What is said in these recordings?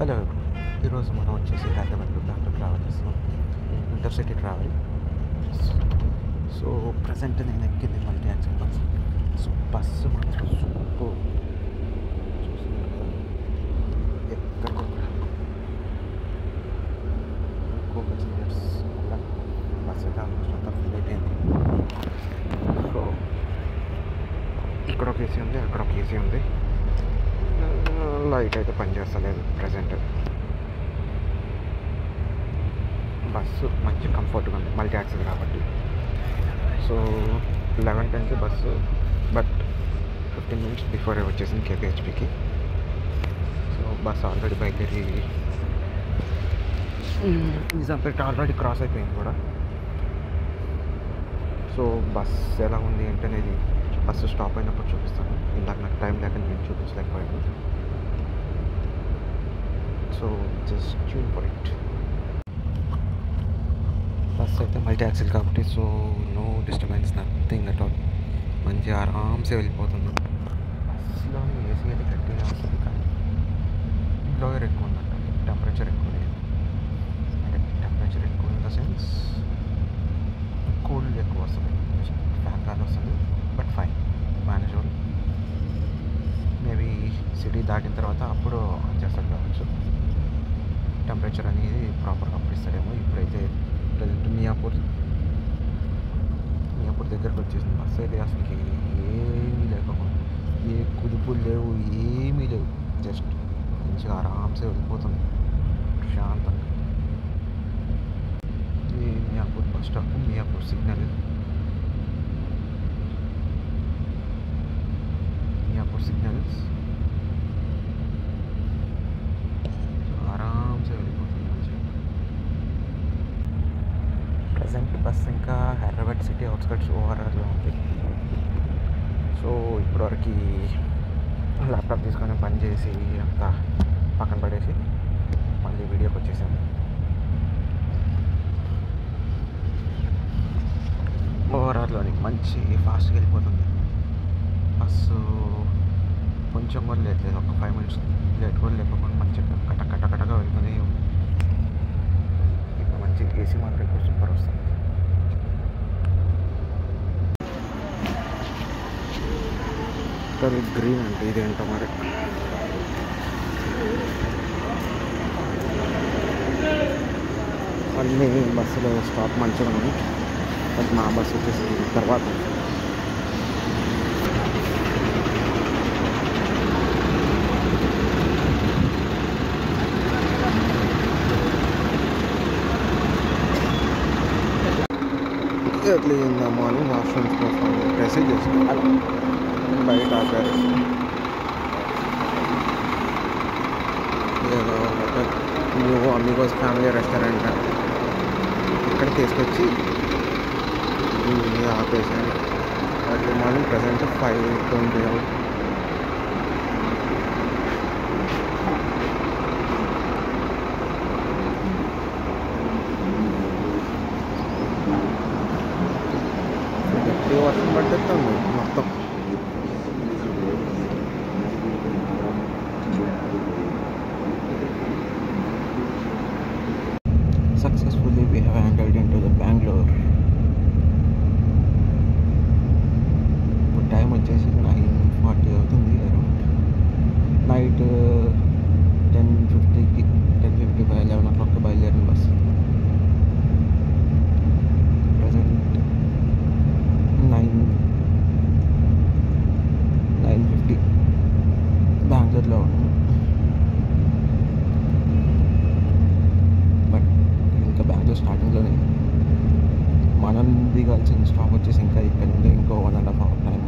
Hello, ఈరోజు మనం వచ్చేసి హైదరాబాద్ టు బెంగళూరు ట్రావెల్ చేస్తున్నాం, ఇంటర్సిటీ ట్రావెల్. సో ప్రజెంట్ నేను ఎక్కింది multi axle bus. So bus మాత్రం సూపర్, చూస్తున్నారు కదా, ఎక్కడ ఇంకొక సీరియస్ బస్సు అయితే ఆల్మోస్ట్ అంతా ఫుల్ అయిపోయింది. సో ఇక్కడ ఒక ఏసీ ఉంది, అక్కడ ఒక ఏసీ ఉంది, లైట్ అయితే పనిచేస్తలేదు ప్రజెంట్. బస్సు మంచి కంఫర్ట్గా ఉంది, మల్టీ యాక్సిల్ కాబట్టి. సో 11:10కి బస్సు, బట్ 15 minutes బిఫోర్ వచ్చేసింది కేపీహెచ్పికి. సో బస్సు ఆల్రెడీ బయలుదేరి నిజాంపేట ఆల్రెడీ క్రాస్ అయిపోయింది కూడా. సో బస్ ఎలా ఉంది ఏంటనేది బస్సు స్టాప్ అయినప్పుడు చూపిస్తాను. ఇందాక నాకు టైం లేక నేను చూపించలేకపోయాను. So just tune for it. Bus అయితే మల్టీ యాక్సిల్ కాబట్టి so no disturbance, nothing at all. మంచి ఆరామ్సే వెళ్ళిపోతున్నాం. బస్సులో ఏసీ అయితే గట్టిగా వస్తుంది, కానీ బ్లోయర్ ఎక్కువ ఉందంట, టెంపరేచర్ ఎక్కువ లేదు. అంటే టెంపరేచర్ ఎక్కువ ఇన్ ద సెన్స్ కూల్ ఎక్కువ వస్తుంది, ఫ్యాన్ గాలి వస్తుంది, but fine, manageable. Maybe city దాటిన తర్వాత అప్పుడు ఆన్ చేస్తాడు కావచ్చు, టెంపరేచర్ అనేది ప్రాపర్గా అప్పిస్తాడేమో. ఇప్పుడైతే ప్రజెంట్ మియాపూర్ దగ్గరకు వచ్చేసింది. బస్సు అయితే అసలు ఏమీ లేకపోతే, ఏ కుదుపులు లేవు, ఏమీ లేవు, జస్ట్ మంచిగా ఆరామ్సే వెళ్ళిపోతుంది ప్రశాంతంగా. ఈ Miyapur bus stop, Miyapur signal, Miyapur signals, ఆరామ్సే వెళ్ళిపోతుంది మంచిగా. ప్రజెంట్ బస్ ఇంకా హైదరాబాద్ సిటీ అవుట్స్కట్స్ ఓఆర్ఆర్లో ఉంది. సో ఇప్పటివరకు ల్యాప్టాప్ తీసుకొని పని చేసి అంతా పక్కన పడేసి మళ్ళీ వీడియోకి వచ్చేసాను. ఓఆర్ఆర్లోని మంచి ఫాస్ట్గా వెళ్ళిపోతుంది బస్సు, కొంచెం కూడా లేట్ లేదు, ఒక 5 minutes లేట్ కూడా లేకపోకుండా మంచిగా కటకటగా వెళ్తూనే ఉంది. ఇప్పుడు మంచి ఏసీ మాత్రం ఇప్పుడు సూపర్ వస్తుంది. గ్రీన్ అంటే ఇదేంటో మరి. అన్ని బస్సులో స్టాప్ మంచిగా ఉంది, బట్ మా బస్సు వచ్చేసి తర్వాత. Early in the morning washrooms కోసం మెసేజ్ చేసుకోవాలి, బయట ఆపారు. ఏదో న్యూ అమిగోస్ ఫ్యామిలీ రెస్టారెంట్ ఇక్కడ తీసుకొచ్చి ఆపేసాను. Early morning present 5:20. వర్షం పట్టేస్తుంది మొత్తం. Successfully we have entered into the Bangalore. ఇప్పుడు టైం వచ్చేసి 9:40 అవుతుంది అరౌండ్. నైట్ 10:50కి 10:55 11 o'clockకి బయలుదేరిన బస్సు. ప్రజెంట్ 9:50 బెంగళూరులో ఉన్నాం. బట్ ఇంకా బెంగళూరు స్టార్టింగ్లోనే. మనం దిగాల్సిన స్టాప్ వచ్చేసి ఇంకా ఇక్కడ నుండి ఇంకో 1.5 hour time.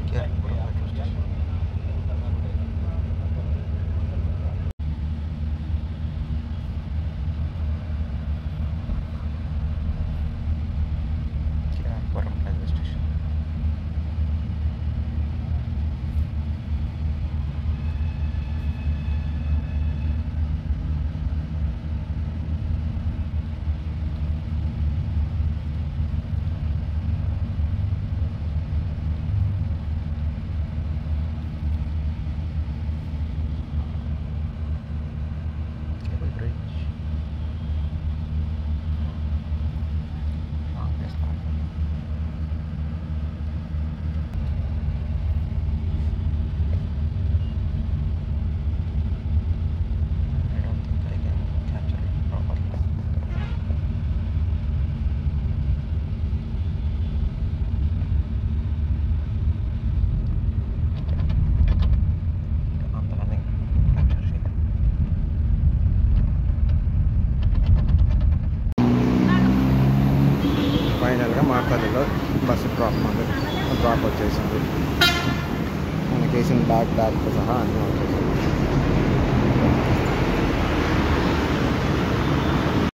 KR Puram metro station. KR Puram railway station. Cable bridge. Longest platform. I don't think I can capture it properly. అంత నథింగ్ క్యాప్చర్ చేయలేదు. ఫైనల్గా మార్తాలిలో బస్సు డ్రాప్ వచ్చేసింది. మనకి వేసిన బ్యాగ్తో సహా అన్నీ వచ్చేసింది.